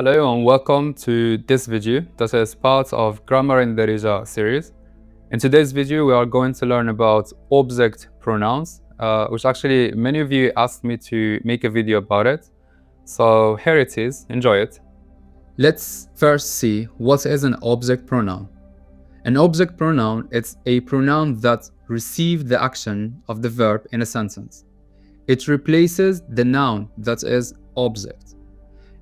Hello and welcome to this video that is part of Moroccan Darija series. In today's video we are going to learn about object pronouns, which actually many of you asked me to make a video about it. So here it is, enjoy it. Let's first see what is an object pronoun. An object pronoun is a pronoun that receives the action of the verb in a sentence. It replaces the noun that is object.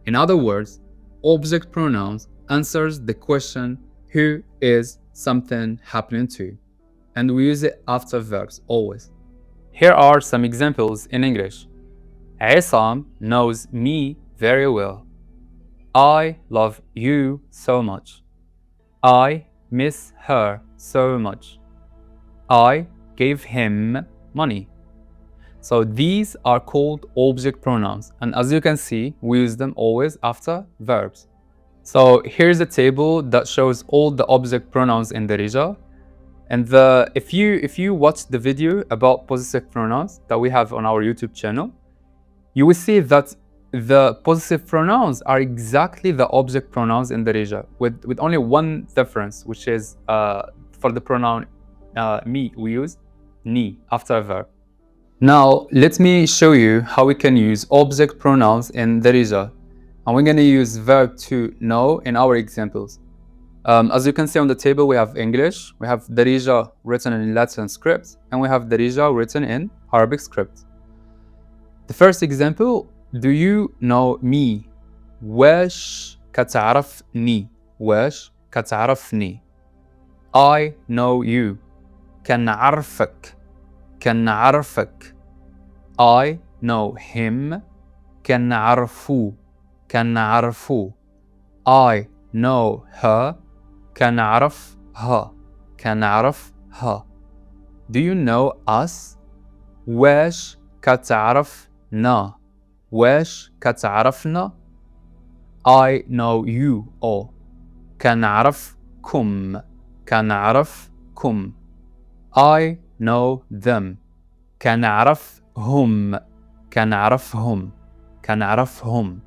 In other words, object pronouns answers the question who is something happening to, and we use it after verbs always. Here are some examples in English. Isam knows me very well. I love you so much. I miss her so much. I gave him money. So these are called object pronouns, and as you can see, we use them always after verbs. So here's a table that shows all the object pronouns in Darija. And if you watch the video about possessive pronouns that we have on our YouTube channel, you will see that the possessive pronouns are exactly the object pronouns in Darija, with only one difference, which is for the pronoun me, we use ni after a verb. Now, let me show you how we can use object pronouns in Darija. And we're going to use verb to know in our examples. As you can see on the table, we have English, we have Darija written in Latin script, and we have Darija written in Arabic script. The first example, do you know me? واش كتعرفني? واش كتعرفني? I know you. كنعرفك. كنعرفك. I know him. كنعرفو. كنعرفو. I know her. كنعرفها. كنعرفها. Do you know us? واش كتعرفنا? واش كتعرفنا? I know you all. كنعرفكم. كنعرفكم. I know them. كنعرفهم. كنعرفهم. كنعرفهم.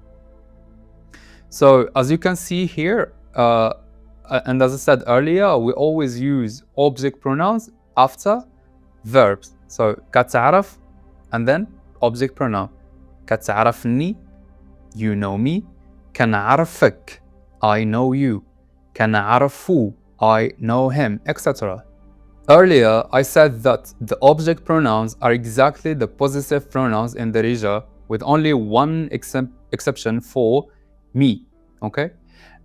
So as you can see here, and as I said earlier, we always use object pronouns after verbs. So كتعرف and then object pronoun. كتعرفني, you know me. كنعرفك, I know you. كنعرفو, I know him, etc. Earlier, I said that the object pronouns are exactly the possessive pronouns in Darija, with only one exception for me, okay?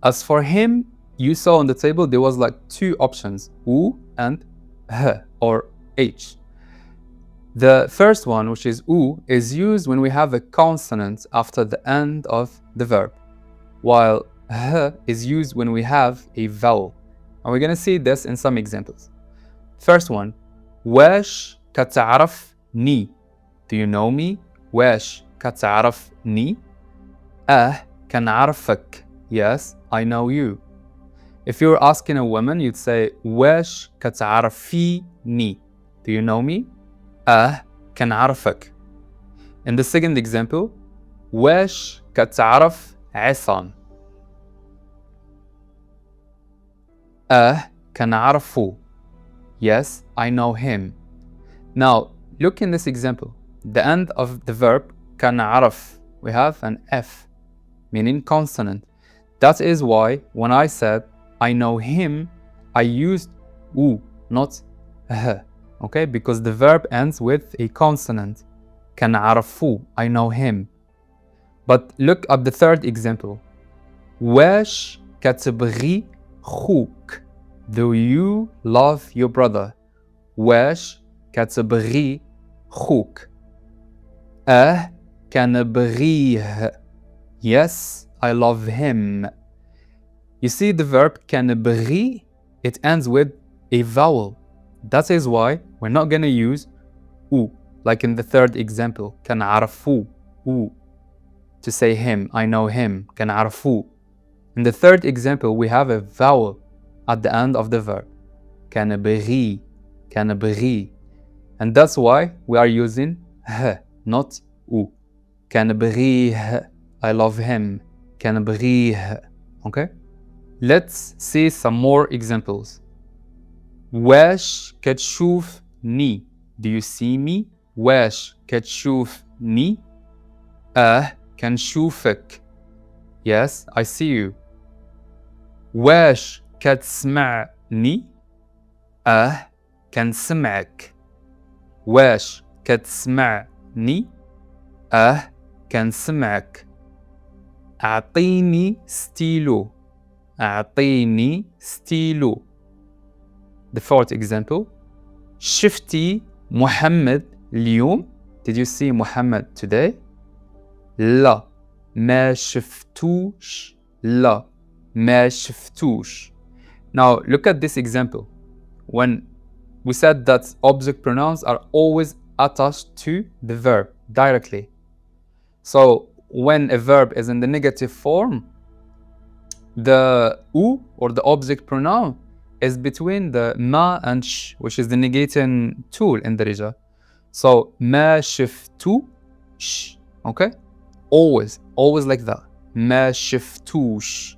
As for him, you saw on the table there was like two options, u and h or h. The first one, which is u, is used when we have a consonant after the end of the verb, while h is used when we have a vowel. And we're going to see this in some examples. First one, واش كتعرفني? Do you know me? واش كتعرفني? كنعرفك. Yes, I know you. If you're asking a woman, you'd say واش كتعرفيني? Do you know me? كنعرفك. In the second example, واش كتعرف عصام? كنعرفو. Yes, I know him. Now, look in this example. The end of the verb كنعرف, we have an F, meaning consonant. That is why when I said I know him, I used u, not h, okay? Because the verb ends with a consonant. كنعرفو, I know him. But look at the third example. واش كتبغي خوك? Do you love your brother? واش كتبغي خوك? كنبغيه. Yes, I love him. You see the verb كنبغي, it ends with a vowel. That is why we're not going to use u, like in the third example, كنعرفو, u, to say him, I know him, كنعرفو. In the third example, we have a vowel at the end of the verb. كنبغي, كنبغي. And that's why we are using h, not u. كنبغيه, I love him. كنبغيه. Okay? Let's see some more examples. واش كتشوفني? Do you see me? واش كتشوفني؟ كنشوفك. Yes, I see you. واش كتسمعني؟ كنسمعك. واش كتسمعني؟ كنسمعك. أعطيني ستيلو. أعطيني ستيلو. The fourth example. شفتي محمد اليوم? Did you see Muhammad today? لا ما شفتوش. لا ما شفتوش. Now look at this example. When we said that object pronouns are always attached to the verb directly. So when a verb is in the negative form, the u or the object pronoun is between the ma and sh, which is the negating tool in darija. So ما شفتوش. Okay? Always like that. ما شفتوش.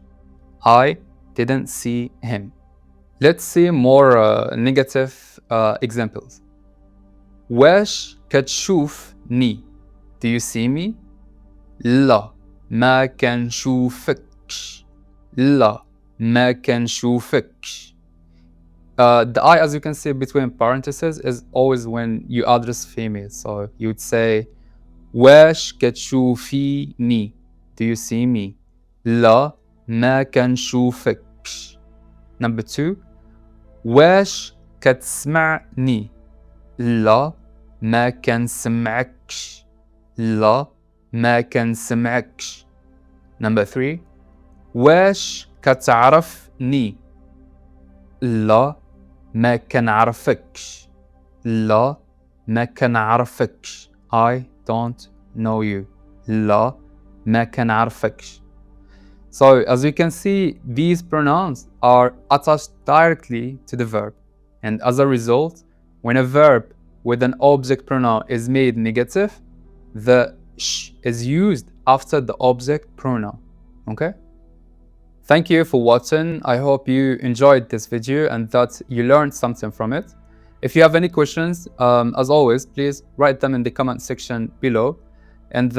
I didn't see him. Let's see more negative examples. واش كتشوفني? Do you see me? لا ما كنشوفكش. لا ما كنشوفكش. The I, as you can see between parentheses, is always when you address female. So you would say واش كتشوفيني? Do you see me? لا ما كنشوفكش. Number 2. واش كتسمعني؟ لا ما كنسمعكش. لا ما كنسمعكش. Number 3. واش كتعرفني؟ لا ما كنعرفكش. لا ما كنعرفكش. I don't know you. لا ما كنعرفكش. So as you can see, these pronouns are attached directly to the verb. And as a result, when a verb with an object pronoun is made negative, the sh is used after the object pronoun. Okay? Thank you for watching. I hope you enjoyed this video and that you learned something from it. If you have any questions, as always, please write them in the comment section below. And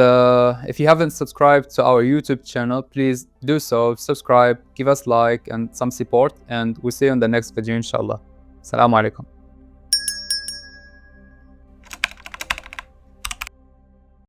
if you haven't subscribed to our YouTube channel, please do so. Subscribe, give us like and some support, and we'll see you in the next video, inshallah. Assalamu alaikum.